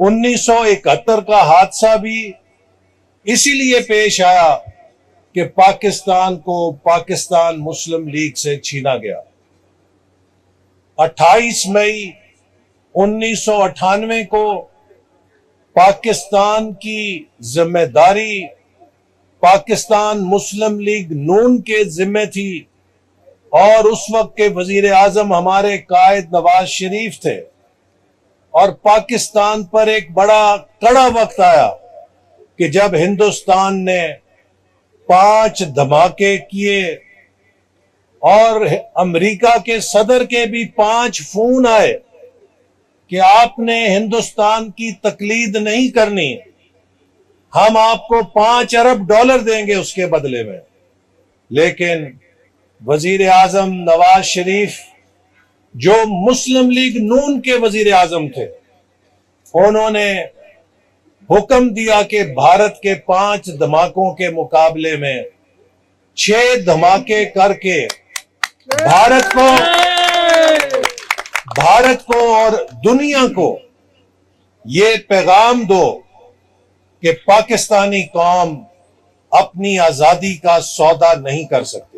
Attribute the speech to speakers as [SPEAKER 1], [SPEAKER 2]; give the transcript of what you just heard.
[SPEAKER 1] 1971 کا حادثہ بھی اسی لیے پیش آیا کہ پاکستان کو پاکستان مسلم لیگ سے چھینا گیا۔ 28 مئی 1998 کو پاکستان کی ذمہ داری پاکستان مسلم لیگ نون کے ذمہ تھی، اور اس وقت کے وزیر اعظم ہمارے قائد نواز شریف تھے، اور پاکستان پر ایک بڑا کڑا وقت آیا کہ جب ہندوستان نے 5 دھماکے کیے اور امریکہ کے صدر کے بھی 5 فون آئے کہ آپ نے ہندوستان کی تقلید نہیں کرنی، ہم آپ کو 5 ارب ڈالر دیں گے اس کے بدلے میں۔ لیکن وزیر اعظم نواز شریف جو مسلم لیگ نون کے وزیر اعظم تھے، انہوں نے حکم دیا کہ بھارت کے 5 دھماکوں کے مقابلے میں 6 دھماکے کر کے بھارت کو اور دنیا کو یہ پیغام دو کہ پاکستانی قوم اپنی آزادی کا سودا نہیں کر سکتی۔